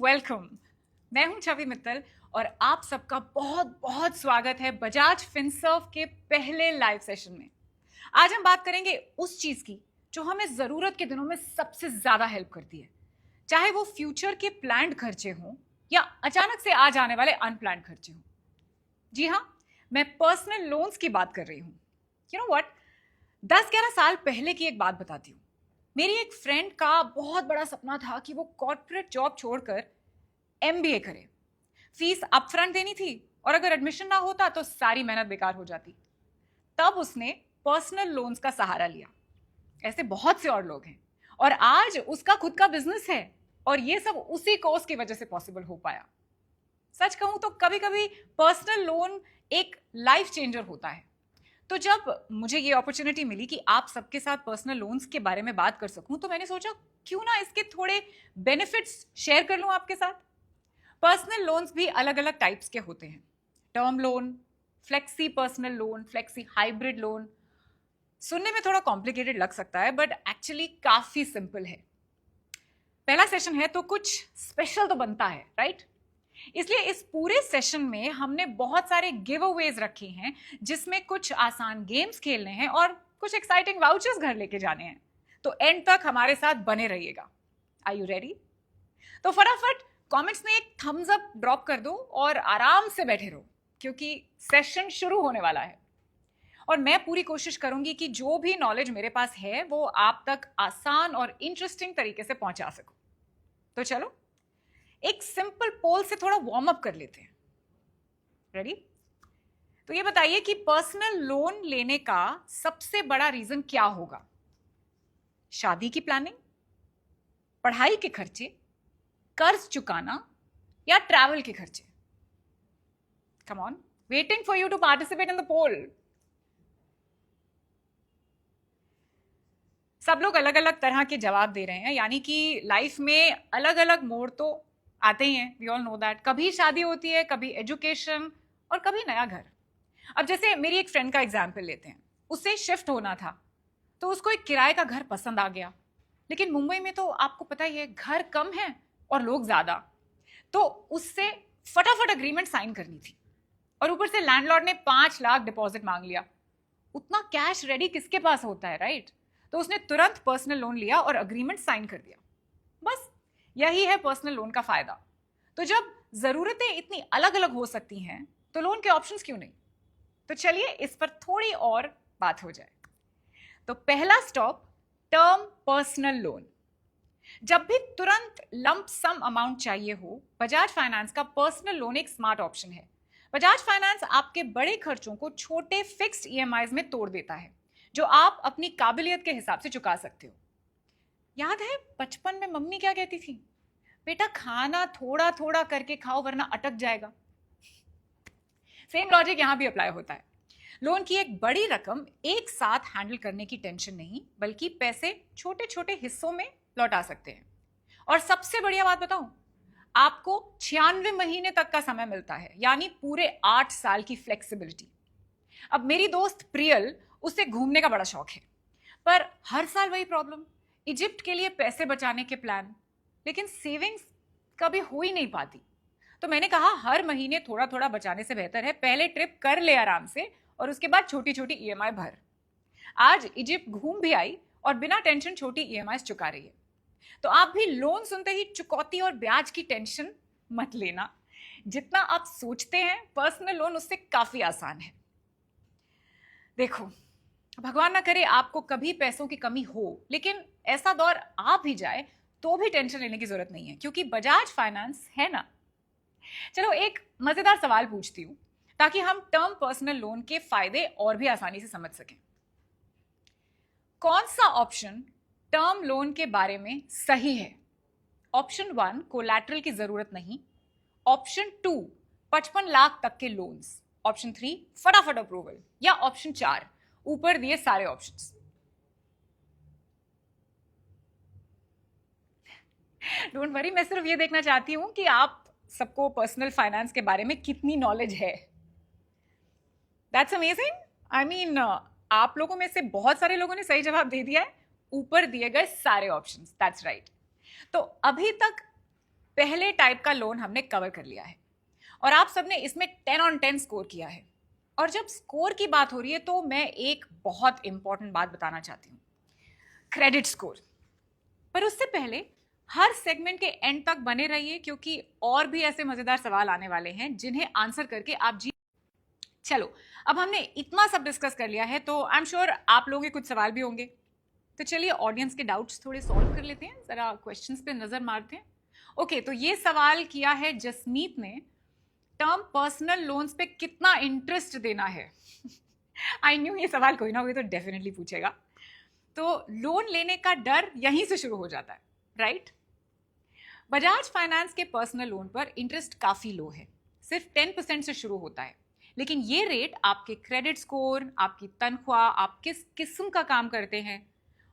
Welcome. मैं हूं छवि मित्तल और आप सबका बहुत बहुत स्वागत है बजाज फिनसर्व के पहले लाइव सेशन में। आज हम बात करेंगे उस चीज की जो हमें जरूरत के दिनों में सबसे ज्यादा हेल्प करती है, चाहे वो फ्यूचर के प्लान्ड खर्चे हों या अचानक से आ जाने वाले अनप्लान्ड खर्चे हों। जी हाँ, मैं पर्सनल लोन्स की बात कर रही हूँ। यू नो व्हाट, 10-11 साल पहले की एक बात बताती हूँ। मेरी एक फ्रेंड का बहुत बड़ा सपना था कि वो कॉर्पोरेट जॉब छोड़कर एमबीए करे। फीस अपफ्रंट देनी थी और अगर एडमिशन ना होता तो सारी मेहनत बेकार हो जाती। तब उसने पर्सनल लोन्स का सहारा लिया। ऐसे बहुत से और लोग हैं और आज उसका खुद का बिजनेस है और ये सब उसी कोर्स की वजह से पॉसिबल हो पाया। सच कहूं तो कभी कभी पर्सनल लोन एक लाइफ चेंजर होता है। तो जब मुझे ये अपॉर्चुनिटी मिली कि आप सबके साथ पर्सनल लोन्स के बारे में बात कर सकूं, तो मैंने सोचा क्यों ना इसके थोड़े बेनिफिट्स शेयर कर लूं आपके साथ। पर्सनल लोन्स भी अलग अलग टाइप्स के होते हैं। Term loan, flexi personal loan, flexi hybrid loan. सुनने में थोड़ा कॉम्प्लिकेटेड लग सकता है बट एक्चुअली काफी सिंपल है। पहला सेशन है तो कुछ स्पेशल तो बनता है, राइट? इसलिए इस पूरे सेशन में हमने बहुत सारे गिव अवेज रखे हैं जिसमें कुछ आसान गेम्स खेलने हैं और कुछ एक्साइटिंग वाउचर्स घर लेके जाने हैं। तो एंड तक हमारे साथ बने रहिएगा। Are you ready? तो फटाफट कमेंट्स में एक थम्स अप ड्रॉप कर दो और आराम से बैठे रहो क्योंकि सेशन शुरू होने वाला है और मैं पूरी कोशिश करूंगी कि जो भी नॉलेज मेरे पास है वो आप तक आसान और इंटरेस्टिंग तरीके से पहुंचा सकूं। तो चलो एक सिंपल पोल से थोड़ा वार्म अप कर लेते हैं। रेडी? तो ये बताइए कि पर्सनल लोन लेने का सबसे बड़ा रीजन क्या होगा? शादी की प्लानिंग, पढ़ाई के खर्चे, कर्ज चुकाना या ट्रैवल के खर्चे? Come on, waiting for you to participate in the poll. सब लोग अलग अलग तरह के जवाब दे रहे हैं, यानी कि लाइफ में अलग अलग मोड़ तो आते ही हैं। We all know that. कभी शादी होती है, कभी एजुकेशन और कभी नया घर। अब जैसे मेरी एक फ्रेंड का एग्जाम्पल लेते हैं। उसे शिफ्ट होना था तो उसको एक किराए का घर पसंद आ गया, लेकिन मुंबई में तो आपको पता ही है घर कम है और लोग ज्यादा। तो उससे फटाफट अग्रीमेंट साइन करनी थी और ऊपर से लैंडलॉर्ड ने 5 लाख डिपॉजिट मांग लिया। उतना कैश रेडी किसके पास होता है, राइट? तो उसने तुरंत पर्सनल लोन लिया और अग्रीमेंट साइन कर दिया। बस यही है पर्सनल लोन का फायदा। तो जब जरूरतें इतनी अलग अलग हो सकती हैं तो लोन के ऑप्शंस क्यों नहीं? तो चलिए इस पर थोड़ी और बात हो जाए। तो पहला स्टॉप, टर्म पर्सनल लोन। जब भी तुरंत लंप सम अमाउंट चाहिए हो, बजाज फाइनेंस का पर्सनल लोन एक स्मार्ट ऑप्शन है। बजाज फाइनेंस आपके बड़े खर्चों को छोटे फिक्स्ड ईएमआईज में तोड़ देता है जो आप अपनी काबिलियत के हिसाब से चुका सकते हो। याद है बचपन में मम्मी क्या कहती थी? बेटा खाना थोड़ा थोड़ा करके खाओ वरना अटक जाएगा। सेम लॉजिक यहां भी अप्लाई होता है। लोन की एक बड़ी रकम एक साथ हैंडल करने की टेंशन नहीं, बल्कि पैसे छोटे छोटे हिस्सों में लौटा सकते हैं। और सबसे बढ़िया बात बताऊं, आपको 96 महीने तक का समय मिलता है, यानी पूरे 8 साल की फ्लेक्सिबिलिटी। अब मेरी दोस्त प्रियल, उसे घूमने का बड़ा शौक है, पर हर साल वही प्रॉब्लम, इजिप्ट के लिए पैसे बचाने के प्लान, लेकिन सेविंग्स कभी हो ही नहीं पाती। तो मैंने कहा हर महीने थोड़ा थोड़ा बचाने से बेहतर है पहले ट्रिप कर ले आराम से और उसके बाद छोटी छोटी ईएमआई भर। आज इजिप्ट घूम भी आई और बिना टेंशन छोटी ईएमआई चुका रही है। तो आप भी लोन सुनते ही चुकौती और ब्याज की टेंशन मत लेना। जितना आप सोचते हैं पर्सनल लोन उससे काफी आसान है। देखो, भगवान ना करे आपको कभी पैसों की कमी हो, लेकिन ऐसा दौर आ भी जाए तो भी टेंशन लेने की जरूरत नहीं है क्योंकि बजाज फाइनेंस है ना। चलो एक मजेदार सवाल पूछती हूं ताकि हम टर्म पर्सनल लोन के फायदे और भी आसानी से समझ सकें। कौन सा ऑप्शन टर्म लोन के बारे में सही है? ऑप्शन 1, कोलैटरल की जरूरत नहीं। ऑप्शन 2, 55 लाख तक के लोन्स। ऑप्शन 3, फटाफट अप्रूवल। या ऑप्शन 4, ऊपर दिए सारे ऑप्शंस। डोंट वरी, मैं सिर्फ ये देखना चाहती हूं कि आप सबको पर्सनल फाइनेंस के बारे में कितनी नॉलेज है। That's amazing. आई मीन आप लोगों में से बहुत सारे लोगों ने सही जवाब दे दिया है ऊपर दिए गए सारे ऑप्शंस। That's right. तो अभी तक पहले टाइप का लोन हमने कवर कर लिया है और आप सबने इसमें 10 on 10 स्कोर किया है। और जब स्कोर की बात हो रही है तो मैं एक बहुत इंपॉर्टेंट बात बताना चाहती हूँ, क्रेडिट स्कोर। पर उससे पहले हर सेगमेंट के एंड तक बने रहिए क्योंकि और भी ऐसे मजेदार सवाल आने वाले हैं जिन्हें आंसर करके आप जीत। चलो, अब हमने इतना सब डिस्कस कर लिया है तो आई एम श्योर आप लोगों के कुछ सवाल भी होंगे। तो चलिए ऑडियंस के डाउट्स थोड़े सॉल्व कर लेते हैं, जरा क्वेश्चंस पे नजर मारते हैं। ओके, तो ये सवाल किया है जसमीत ने, टर्म पर्सनल लोन्स पे कितना इंटरेस्ट देना है। आई न्यू ये सवाल कोई ना कोई तो डेफिनेटली पूछेगा। तो लोन लेने का डर यहीं से शुरू हो जाता है, राइट? बजाज फाइनेंस के पर्सनल लोन पर इंटरेस्ट काफी लो है, सिर्फ 10% से शुरू होता है। लेकिन ये रेट आपके क्रेडिट स्कोर, आपकी तनख्वाह, आप किस किस्म का काम करते हैं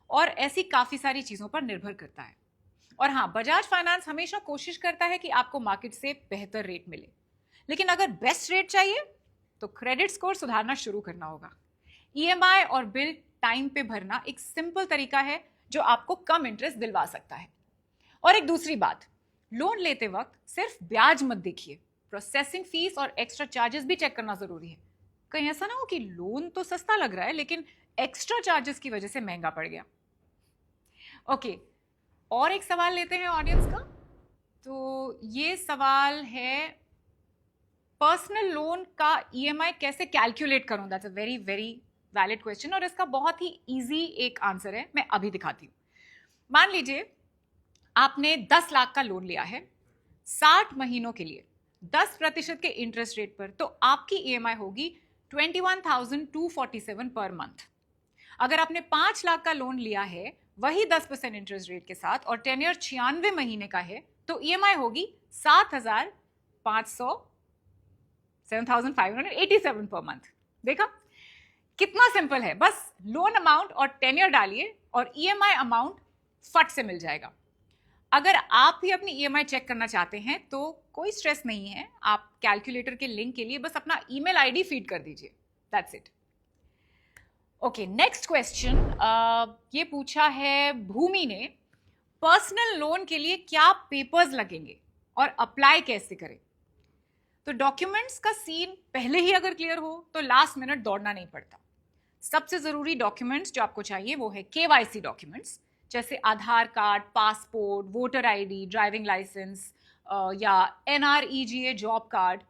और ऐसी काफी सारी चीजों पर निर्भर करता है। और हाँ, बजाज फाइनेंस हमेशा कोशिश करता है कि आपको मार्केट से बेहतर रेट मिले, लेकिन अगर बेस्ट रेट चाहिए तो क्रेडिट स्कोर सुधारना शुरू करना होगा। ईएमआई और बिल टाइम पे भरना एक सिंपल तरीका है जो आपको कम इंटरेस्ट दिलवा सकता है। और एक दूसरी बात, लोन लेते वक्त सिर्फ ब्याज मत देखिए, प्रोसेसिंग फीस और एक्स्ट्रा चार्जेस भी चेक करना जरूरी है। कहीं ऐसा ना हो कि लोन तो सस्ता लग रहा है लेकिन एक्स्ट्रा चार्जेस की वजह से महंगा पड़ गया। ओके, और एक सवाल लेते हैं ऑडियंस का। तो ये सवाल है, पर्सनल लोन का ईएमआई कैसे कैलकुलेट करूं? That's a very very valid question और इसका बहुत ही इजी एक आंसर है, मैं अभी दिखाती हूं। मान लीजिए आपने 10 लाख का लोन लिया है 60 महीनों के लिए 10% के इंटरेस्ट रेट पर, तो आपकी ईएमआई होगी 21,247 पर मंथ। अगर आपने 5 लाख का लोन लिया है वही 10% इंटरेस्ट रेट के साथ और टेन्योर 96 महीने का है, तो ईएमआई होगी 7,587 पर मंथ। देखा कितना सिंपल है, बस लोन अमाउंट और टेन्योर डालिए और ईएमआई अमाउंट फट से मिल जाएगा। अगर आप भी अपनी ईएमआई चेक करना चाहते हैं तो कोई स्ट्रेस नहीं है, आप कैलकुलेटर के लिंक के लिए बस अपना ईमेल आईडी फीड कर दीजिए, that's it. Okay, next question ये पूछा है भूमि ने, पर्सनल लोन के लिए क्या पेपर्स लगेंगे और अप्लाई कैसे करें? तो डॉक्यूमेंट्स का सीन पहले ही अगर क्लियर हो तो लास्ट मिनट दौड़ना नहीं पड़ता। सबसे जरूरी डॉक्यूमेंट्स जो आपको चाहिए वो है केवाईसी डॉक्यूमेंट्स, जैसे Aadhaar card, passport, voter ID, driving licence या एनआरईजीए जॉब कार्ड,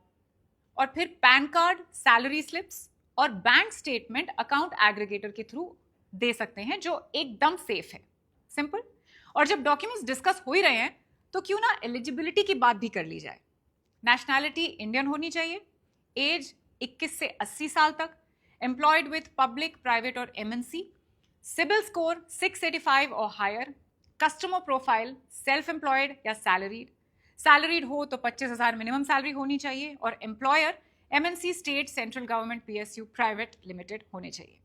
और फिर पैन कार्ड, सैलरी स्लिप्स और बैंक स्टेटमेंट अकाउंट एग्रीगेटर के थ्रू दे सकते हैं, जो एकदम सेफ है, सिंपल। और जब डॉक्यूमेंट्स डिस्कस हो ही रहे हैं तो क्यों ना एलिजिबिलिटी की बात भी कर ली जाए। नेशनैलिटी इंडियन होनी चाहिए, एज 21 से 80 साल तक, एम्प्लॉयड विथ पब्लिक, प्राइवेट और एमएनसी, सिबिल स्कोर 685 और higher, customer profile self employed या सैलरीड, सैलरीड हो तो 25,000 मिनिमम सैलरी होनी चाहिए, और employer MNC, state, central government, PSU, private limited होने चाहिए।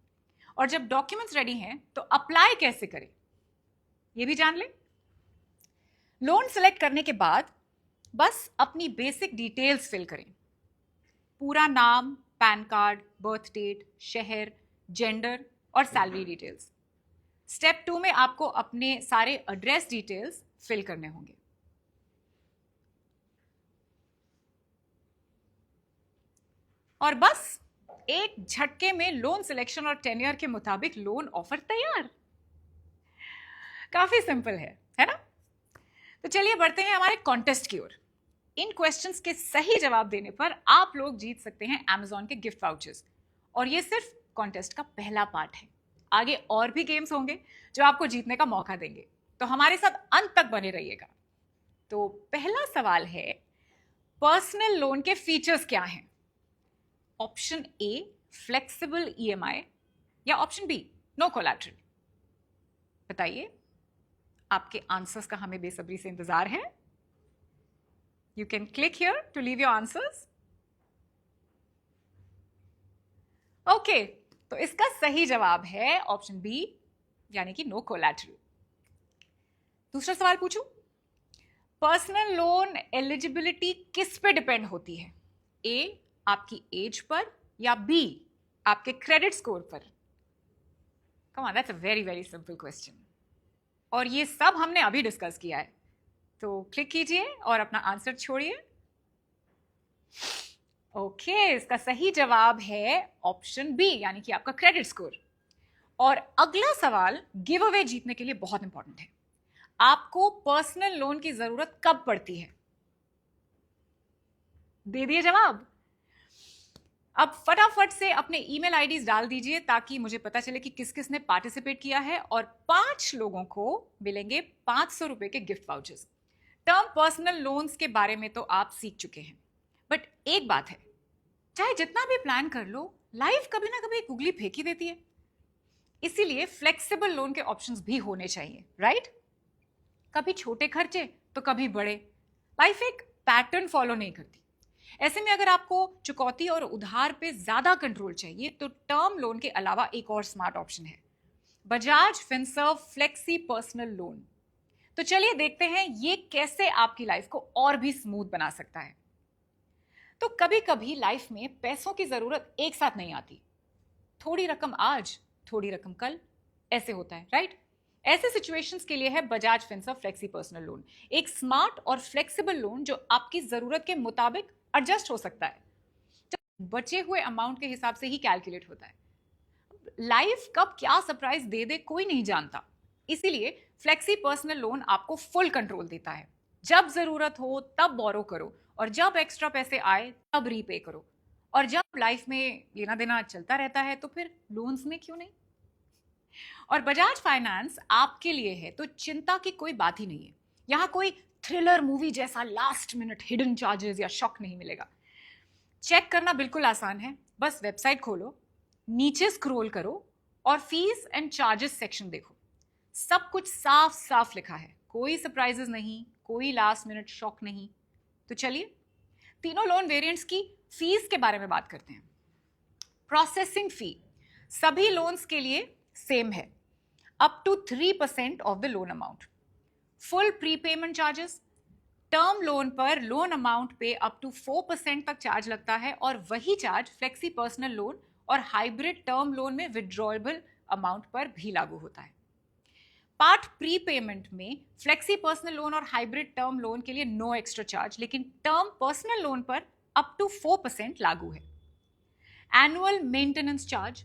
और जब डॉक्यूमेंट्स रेडी हैं तो अप्लाई कैसे करें ये भी जान लें। लोन सेलेक्ट करने के बाद बस अपनी बेसिक डिटेल्स फिल करें, पूरा नाम, पैन कार्ड, बर्थ डेट, शहर, जेंडर और सैलरी डिटेल्स। स्टेप 2 में आपको अपने सारे एड्रेस डिटेल्स फिल करने होंगे। और बस एक झटके में लोन सिलेक्शन और टेन्योर के मुताबिक लोन ऑफर तैयार। काफी सिंपल है ना? तो चलिए बढ़ते हैं हमारे कॉन्टेस्ट की ओर। इन क्वेश्चंस के सही जवाब देने पर आप लोग जीत सकते हैं Amazon के गिफ्ट वाउचर्स, और ये सिर्फ कॉन्टेस्ट का पहला पार्ट है। आगे और भी गेम्स होंगे जो आपको जीतने का मौका देंगे, तो हमारे साथ अंत तक बने रहिएगा। तो पहला सवाल है, पर्सनल लोन के फीचर्स क्या हैं? ऑप्शन ए फ्लेक्सिबल ईएमआई या ऑप्शन बी नो कोलैटरल? बताइए, आपके आंसर्स का हमें बेसब्री से इंतजार है। You can click here to leave your answers. Okay, तो इसका सही जवाब है ऑप्शन बी, यानी कि नो कोलैटरल। दूसरा सवाल पूछूं, पर्सनल लोन एलिजिबिलिटी किस पे डिपेंड होती है? ए आपकी एज पर या बी आपके क्रेडिट स्कोर पर? Come on, that's a very very simple question, और ये सब हमने अभी डिस्कस किया है। तो क्लिक कीजिए और अपना आंसर छोड़िए। ओके, इसका सही जवाब है ऑप्शन बी, यानी कि आपका क्रेडिट स्कोर। और अगला सवाल गिव अवे जीतने के लिए बहुत इंपॉर्टेंट है। आपको पर्सनल लोन की जरूरत कब पड़ती है? दे दिए जवाब। अब फटाफट से अपने ईमेल आईडीज डाल दीजिए ताकि मुझे पता चले कि किस किस ने पार्टिसिपेट किया है, और 5 लोगों को मिलेंगे 500 रुपए के gift vouchers. Term personal loans के बारे में तो आप सीख चुके हैं, बट एक बात है, चाहे जितना भी प्लान कर लो, लाइफ कभी ना कभी गुगली फेंक ही देती है। इसीलिए फ्लेक्सिबल लोन के ऑप्शंस भी होने चाहिए, राइट? कभी छोटे खर्चे तो कभी बड़े। लाइफ एक पैटर्न फॉलो नहीं करती। ऐसे में अगर आपको चुकौती और उधार पे ज्यादा कंट्रोल चाहिए तो टर्म लोन के अलावा एक और स्मार्ट ऑप्शन है, Bajaj Finserv flexi personal loan. तो चलिए देखते हैं ये कैसे आपकी लाइफ को और भी स्मूथ बना सकता है। तो कभी कभी लाइफ में पैसों की जरूरत एक साथ नहीं आती, थोड़ी रकम आज थोड़ी रकम कल, ऐसे होता है, राइट? ऐसे सिचुएशंस के लिए है Bajaj Finserv flexi personal loan, एक स्मार्ट और फ्लेक्सिबल लोन जो आपकी जरूरत के मुताबिक एडजस्ट हो सकता है, जो बचे हुए अमाउंट के हिसाब से ही कैलकुलेट होता है। लाइफ कब क्या सरप्राइज दे दे कोई नहीं जानता, इसीलिए फ्लेक्सी पर्सनल लोन आपको फुल कंट्रोल देता है। जब जरूरत हो तब बोरो करो, और जब एक्स्ट्रा पैसे आए तब रीपे करो। और जब लाइफ में लेना देना चलता रहता है तो फिर लोन्स में क्यों नहीं। और बजाज फाइनेंस आपके लिए है तो चिंता की कोई बात ही नहीं है। यहां कोई थ्रिलर मूवी जैसा लास्ट मिनट हिडन चार्जेस या शॉक नहीं मिलेगा। चेक करना बिल्कुल आसान है, बस वेबसाइट खोलो, नीचे स्क्रॉल करो और फीस एंड चार्जेस सेक्शन देखो। सब कुछ साफ साफ लिखा है, कोई सरप्राइजेस नहीं, कोई लास्ट मिनट शॉक नहीं। तो चलिए तीनों लोन वेरिएंट्स की फीस के बारे में बात करते हैं। प्रोसेसिंग फी सभी लोन्स के लिए सेम है, up to 3% of the loan amount. Full prepayment charges, term loan पर लोन अमाउंट पे अप टू 4% तक चार्ज लगता है, और वही चार्ज फ्लेक्सी पर्सनल लोन और हाइब्रिड टर्म लोन में विड्रॉएबल अमाउंट पर भी लागू होता है। पार्ट प्रीपेमेंट में फ्लेक्सी पर्सनल लोन और हाइब्रिड टर्म लोन के लिए नो एक्स्ट्रा चार्ज, लेकिन टर्म पर्सनल लोन पर अप टू 4% लागू है। एनुअल मेंटेनेंस चार्ज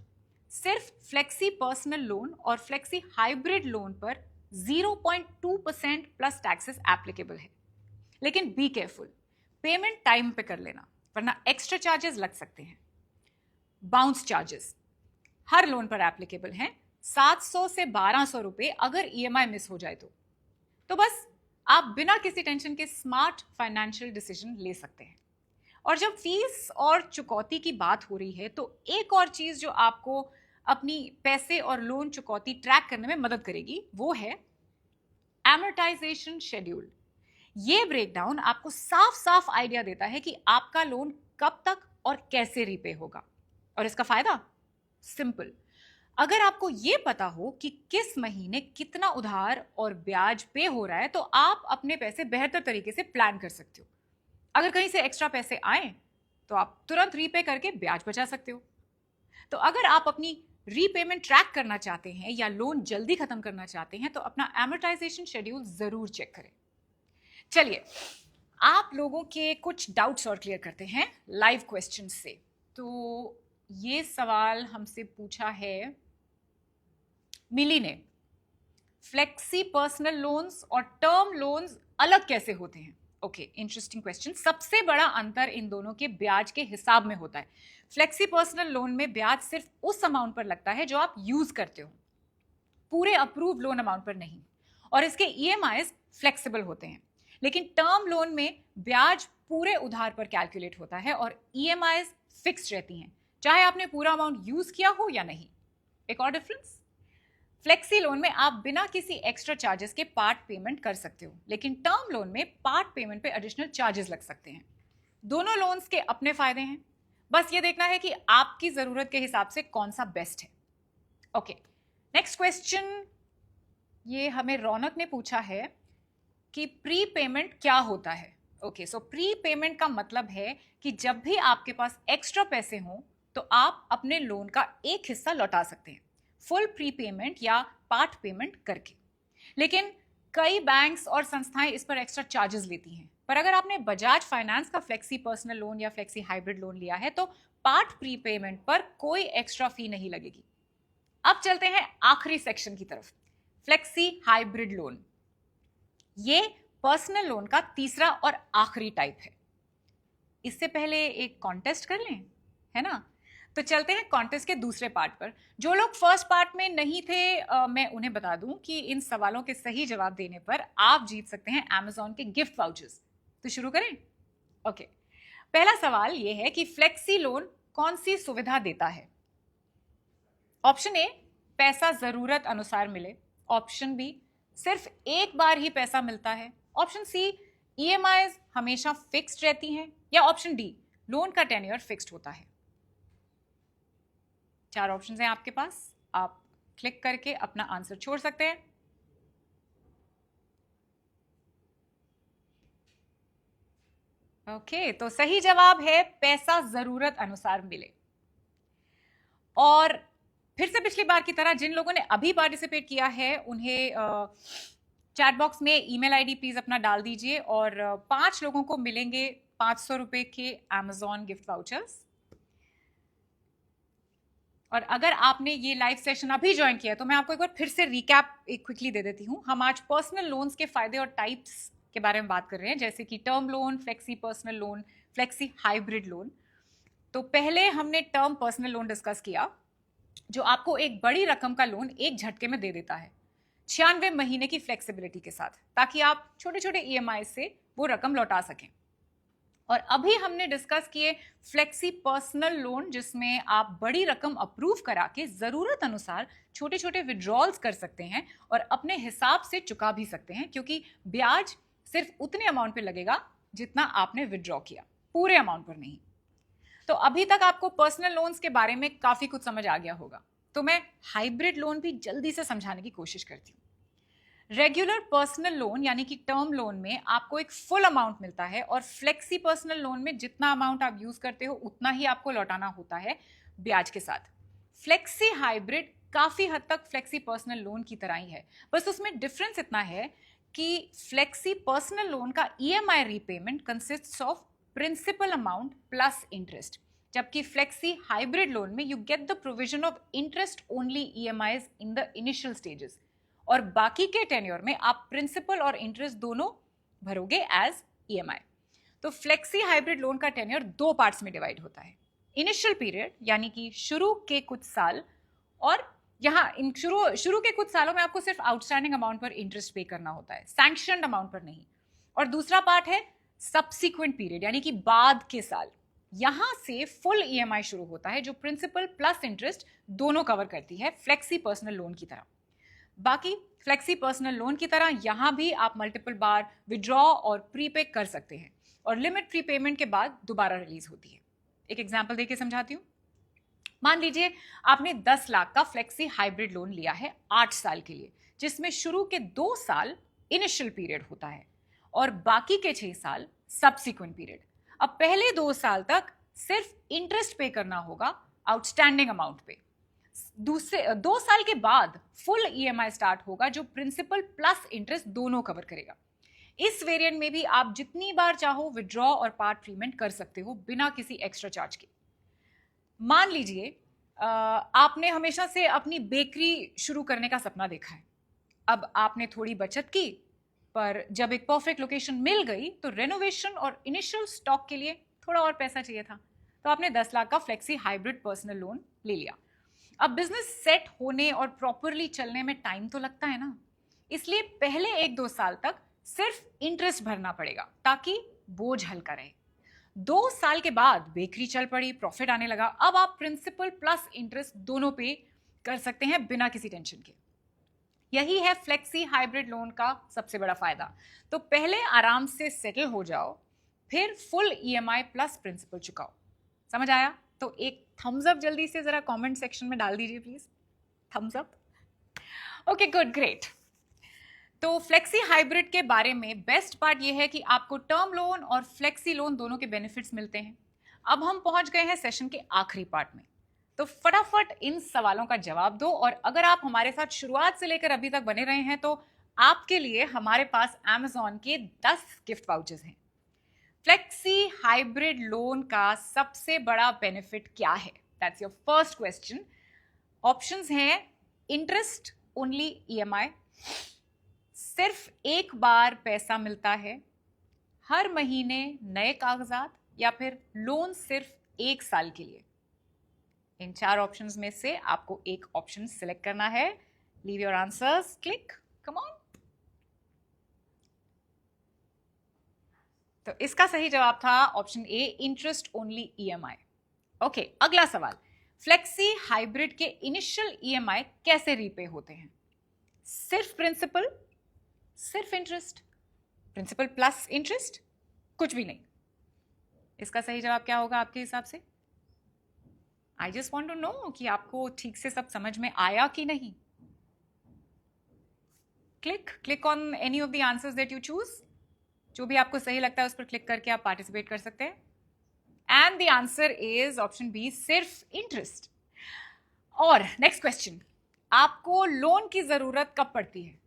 सिर्फ फ्लेक्सी पर्सनल लोन और फ्लेक्सी हाइब्रिड लोन पर 0.2% प्लस टैक्सेस एप्लीकेबल है, लेकिन बी केयरफुल, पेमेंट टाइम पे कर लेना वरना एक्स्ट्रा चार्जेस लग सकते हैं। बाउंस चार्जेस हर लोन पर एप्लीकेबल हैं, 700 से 1200 रुपए अगर ईएमआई मिस हो जाए तो बस आप बिना किसी टेंशन के स्मार्ट फाइनेंशियल डिसीजन ले सकते हैं। और जब फीस और चुकौती की बात हो रही है तो एक और चीज जो आपको अपनी पैसे और लोन चुकौती ट्रैक करने में मदद करेगी वो है एमोर्टाइजेशन शेड्यूल। ये ब्रेकडाउन आपको साफ साफ आइडिया देता है कि आपका लोन कब तक और कैसे रीपे होगा। और इसका फायदा सिंपल, अगर आपको ये पता हो कि किस महीने कितना उधार और ब्याज पे हो रहा है तो आप अपने पैसे बेहतर तरीके से प्लान कर सकते हो। अगर कहीं से एक्स्ट्रा पैसे आए तो आप तुरंत रीपे करके ब्याज बचा सकते हो। तो अगर आप अपनी रीपेमेंट ट्रैक करना चाहते हैं या लोन जल्दी खत्म करना चाहते हैं तो अपना एमोर्टाइजेशन शेड्यूल जरूर चेक करें। चलिए आप लोगों के कुछ डाउट्स और क्लियर करते हैं लाइव क्वेश्चन से। तो ये सवाल हमसे पूछा है मिली ने, फ्लेक्सी पर्सनल लोन्स और टर्म लोन्स अलग कैसे होते हैं? Okay, interesting question. सबसे बड़ा अंतर इन दोनों के ब्याज के हिसाब में होता है। फ्लेक्सी पर्सनल लोन में ब्याज सिर्फ उस अमाउंट पर लगता है जो आप यूज करते हो, पूरे अप्रूव लोन अमाउंट पर नहीं, और इसके ईएमआईज फ्लेक्सिबल होते हैं। लेकिन टर्म लोन में ब्याज पूरे उधार पर कैलकुलेट होता है और ईएमआईज फिक्स रहती हैं, चाहे आपने पूरा अमाउंट यूज किया हो या नहीं। एक और डिफरेंस, फ्लेक्सी लोन में आप बिना किसी एक्स्ट्रा चार्जेस के पार्ट पेमेंट कर सकते हो, लेकिन टर्म लोन में पार्ट पेमेंट पे एडिशनल चार्जेस लग सकते हैं। दोनों लोन्स के अपने फायदे हैं, बस ये देखना है कि आपकी जरूरत के हिसाब से कौन सा बेस्ट है। ओके, नेक्स्ट क्वेश्चन ये हमें रौनक ने पूछा है कि प्री पेमेंट क्या होता है। ओके, सो प्री पेमेंट का मतलब है कि जब भी आपके पास एक्स्ट्रा पैसे हों तो आप अपने लोन का एक हिस्सा लौटा सकते हैं, फुल प्री पेमेंट या पार्ट पेमेंट करके। लेकिन कई बैंक्स और संस्थाएं इस पर एक्स्ट्रा चार्जेस लेती हैं, पर अगर आपने बजाज फाइनेंस का फ्लेक्सी पर्सनल लोन या फ्लेक्सी हाइब्रिड लोन लिया है तो पार्ट प्रीपेमेंट पर कोई एक्स्ट्रा फी नहीं लगेगी। अब चलते हैं आखिरी सेक्शन की तरफ, फ्लेक्सी हाइब्रिड लोन। ये पर्सनल लोन का तीसरा और आखिरी टाइप है। इससे पहले एक कॉन्टेस्ट कर लें, है ना? तो चलते हैं कॉन्टेस्ट के दूसरे पार्ट पर। जो लोग फर्स्ट पार्ट में नहीं थे, मैं उन्हें बता दूं कि इन सवालों के सही जवाब देने पर आप जीत सकते हैं अमेज़न के गिफ्ट वाउचर्स। तो शुरू करें? ओके, पहला सवाल यह है कि फ्लेक्सी लोन कौन सी सुविधा देता है? ऑप्शन ए, पैसा जरूरत अनुसार मिले। ऑप्शन बी, सिर्फ एक बार ही पैसा मिलता है। ऑप्शन सी, ईएमआई हमेशा फिक्स्ड रहती हैं। या ऑप्शन डी, लोन का टेन्योर फिक्स्ड होता है। 4 ऑप्शंस हैं आपके पास, आप क्लिक करके अपना आंसर छोड़ सकते हैं। ओके, तो सही जवाब है पैसा जरूरत अनुसार मिले। और फिर से पिछली बार की तरह जिन लोगों ने अभी पार्टिसिपेट किया है उन्हें चैट बॉक्स में ईमेल आईडी प्लीज अपना डाल दीजिए और 5 लोगों को मिलेंगे 500 रुपए के अमेज़न गिफ्ट वाउचर्स। और अगर आपने ये लाइव सेशन अभी ज्वाइन किया तो मैं आपको एक बार फिर से रिकैप एक क्विकली दे देती हूँ। हम आज पर्सनल लोन्स के फायदे और टाइप्स के बारे में बात कर रहे हैं, जैसे कि term loan, flexi personal loan, flexi hybrid loan. तो पहले हमने टर्म पर्सनल लोन डिस्कस किया, जो आपको एक बड़ी रकम का लोन एक झटके में दे देता है 96 महीने की फ्लेक्सिबिलिटी के साथ, ताकि आप छोटे छोटे ईएमआई से वो रकम लौटा सकें। और अभी हमने डिस्कस किए फ्लेक्सी पर्सनल लोन, जिसमें आप बड़ी रकम अप्रूव करा के जरूरत अनुसार छोटे छोटे विड्रॉल्स कर सकते हैं और अपने हिसाब से चुका भी सकते हैं, क्योंकि ब्याज सिर्फ उतने अमाउंट पे लगेगा जितना आपने विड्रॉ किया, पूरे अमाउंट पर नहीं। तो अभी तक आपको पर्सनल लोन्स के बारे में काफी कुछ समझ आ गया होगा, तो मैं हाइब्रिड लोन भी जल्दी से समझाने की कोशिश करती हूँ। रेगुलर पर्सनल लोन यानी कि टर्म लोन में आपको एक फुल अमाउंट मिलता है और फ्लेक्सी पर्सनल लोन में जितना अमाउंट आप यूज करते हो उतना ही आपको लौटाना होता है ब्याज के साथ। फ्लेक्सी हाइब्रिड काफी हद तक फ्लेक्सी पर्सनल लोन की तरह ही है, बस उसमें डिफरेंस इतना है कि फ्लेक्सी पर्सनल लोन का EMI repayment consists of principal amount plus interest, जबकि फ्लेक्सी हाइब्रिड लोन में you get the provision of interest only EMIs in the initial stages, और बाकी के टेन्योर में आप प्रिंसिपल और इंटरेस्ट दोनों भरोगे एज ईएमआई। तो फ्लेक्सी हाइब्रिड लोन का टेन्योर 2 पार्ट्स में डिवाइड होता है, इनिशियल पीरियड यानी कि शुरू के कुछ साल, और यहाँ शुरू के कुछ सालों में आपको सिर्फ आउटस्टैंडिंग अमाउंट पर इंटरेस्ट पे करना होता है, सैंक्शनड अमाउंट पर नहीं। और दूसरा पार्ट है सब्सिक्वेंट पीरियड यानी कि बाद के साल, यहां से फुल ईएमआई शुरू होता है जो प्रिंसिपल प्लस इंटरेस्ट दोनों कवर करती है, फ्लेक्सी पर्सनल लोन की तरह। बाकी फ्लेक्सी पर्सनल लोन की तरह यहां भी आप मल्टीपल बार विड्रॉ और प्रीपे कर सकते हैं, और लिमिट प्रीपेमेंट के बाद दोबारा रिलीज होती है। एक एग्जांपल देके समझाती हूं। मान लीजिए आपने 10 लाख का फ्लेक्सी हाइब्रिड लोन लिया है 8 साल के लिए, जिसमें शुरू के 2 साल इनिशियल पीरियड होता है और बाकी के 6 साल सब्सिक्वेंट पीरियड। अब पहले 2 साल तक सिर्फ इंटरेस्ट पे करना होगा आउटस्टैंडिंग अमाउंट पे। दूसरे 2 साल के बाद फुल ईएमआई स्टार्ट होगा जो प्रिंसिपल प्लस इंटरेस्ट दोनों कवर करेगा। इस वेरिएंट में भी आप जितनी बार चाहो विड्रॉ और पार्ट पेमेंट कर सकते हो बिना किसी एक्स्ट्रा चार्ज के। मान लीजिए आपने हमेशा से अपनी बेकरी शुरू करने का सपना देखा है। अब आपने थोड़ी बचत की, पर जब एक परफेक्ट लोकेशन मिल गई तो रेनोवेशन और इनिशियल स्टॉक के लिए थोड़ा और पैसा चाहिए था, तो आपने 10 लाख का फ्लेक्सी हाइब्रिड पर्सनल लोन ले लिया। अब बिजनेस सेट होने और प्रॉपरली चलने में टाइम तो लगता है ना, इसलिए पहले 1-2 साल तक सिर्फ इंटरेस्ट भरना पड़ेगा ताकि बोझ हल्का रहे। 2 साल के बाद बेकरी चल पड़ी, प्रॉफिट आने लगा, अब आप प्रिंसिपल प्लस इंटरेस्ट दोनों पे कर सकते हैं बिना किसी टेंशन के। यही है फ्लेक्सी हाइब्रिड लोन का सबसे बड़ा फायदा। तो पहले आराम से सेटल हो जाओ, फिर फुल ईएमआई प्लस प्रिंसिपल चुकाओ। समझ आया? तो एक थम्स अप जल्दी से जरा कमेंट सेक्शन में डाल दीजिए please, thumbs up. Okay, good, great. तो फ्लेक्सी हाइब्रिड के बारे में बेस्ट पार्ट ये है कि आपको टर्म लोन और फ्लेक्सी लोन दोनों के बेनिफिट्स मिलते हैं। अब हम पहुंच गए हैं सेशन के आखिरी पार्ट में, तो फटाफट इन सवालों का जवाब दो। और अगर आप हमारे साथ शुरुआत से लेकर अभी तक बने रहे हैं तो आपके लिए हमारे पास Amazon के 10 गिफ्ट वाउचर्स हैं। फ्लेक्सी हाइब्रिड लोन का सबसे बड़ा बेनिफिट क्या है? That's your first question. Options हैं इंटरेस्ट ओनली EMI, सिर्फ एक बार पैसा मिलता है, हर महीने नए कागजात, या फिर लोन सिर्फ 1 साल के लिए। इन 4 ऑप्शंस में से आपको एक ऑप्शन सिलेक्ट करना है। Leave your answers, click, come on. तो इसका सही जवाब था option A, interest only EMI। Okay, अगला सवाल, फ्लेक्सी हाइब्रिड के इनिशियल EMI कैसे रीपे होते हैं? सिर्फ प्रिंसिपल, सिर्फ इंटरेस्ट, प्रिंसिपल प्लस इंटरेस्ट, कुछ भी नहीं। इसका सही जवाब क्या होगा आपके हिसाब से? I just want to know कि आपको ठीक से सब समझ में आया कि नहीं। Click on any of the answers that you choose. जो भी आपको सही लगता है उस पर क्लिक करके आप पार्टिसिपेट कर सकते हैं। And the answer is option B, सिर्फ इंटरेस्ट। और नेक्स्ट क्वेश्चन, आपको लोन की जरूरत कब पड़ती है?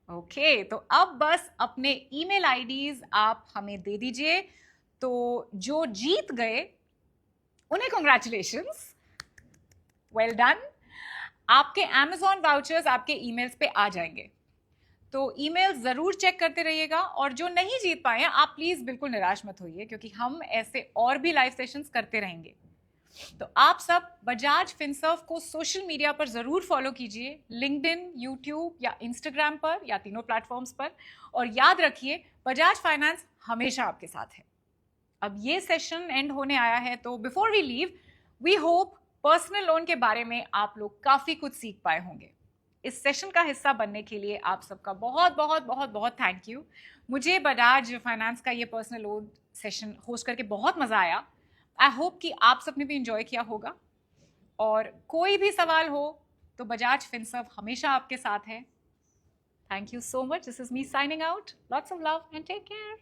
ओके, तो अब बस अपने ईमेल आईडीज आप हमें दे दीजिए। तो जो जीत गए उन्हें कॉन्ग्रेचुलेशंस, वेल डन। आपके Amazon वाउचर्स आपके ईमेल्स पे आ जाएंगे, तो ईमेल जरूर चेक करते रहिएगा। और जो नहीं जीत पाए आप प्लीज बिल्कुल निराश मत होइए, क्योंकि हम ऐसे और भी लाइव सेशंस करते रहेंगे। तो आप सब बजाज फिनसर्व को सोशल मीडिया पर जरूर फॉलो कीजिए, लिंक्डइन, यूट्यूब या इंस्टाग्राम पर, या तीनों प्लेटफॉर्म्स पर। और याद रखिए, बजाज फाइनेंस हमेशा आपके साथ है। अब ये सेशन एंड होने आया है, तो before we leave, we hope personal loan के बारे में आप लोग काफी कुछ सीख पाए होंगे। इस सेशन का हिस्सा बनने के लिए आप सबका बहुत बहुत बहुत बहुत थैंक यू। मुझे बजाज फाइनेंस का ये पर्सनल लोन सेशन होस्ट करके बहुत मजा आया। आई होप कि आप सबने भी इंजॉय किया होगा। और कोई भी सवाल हो तो बजाज फिनसर्व हमेशा आपके साथ है। Thank you so much. This is me signing out. Lots of love and take care.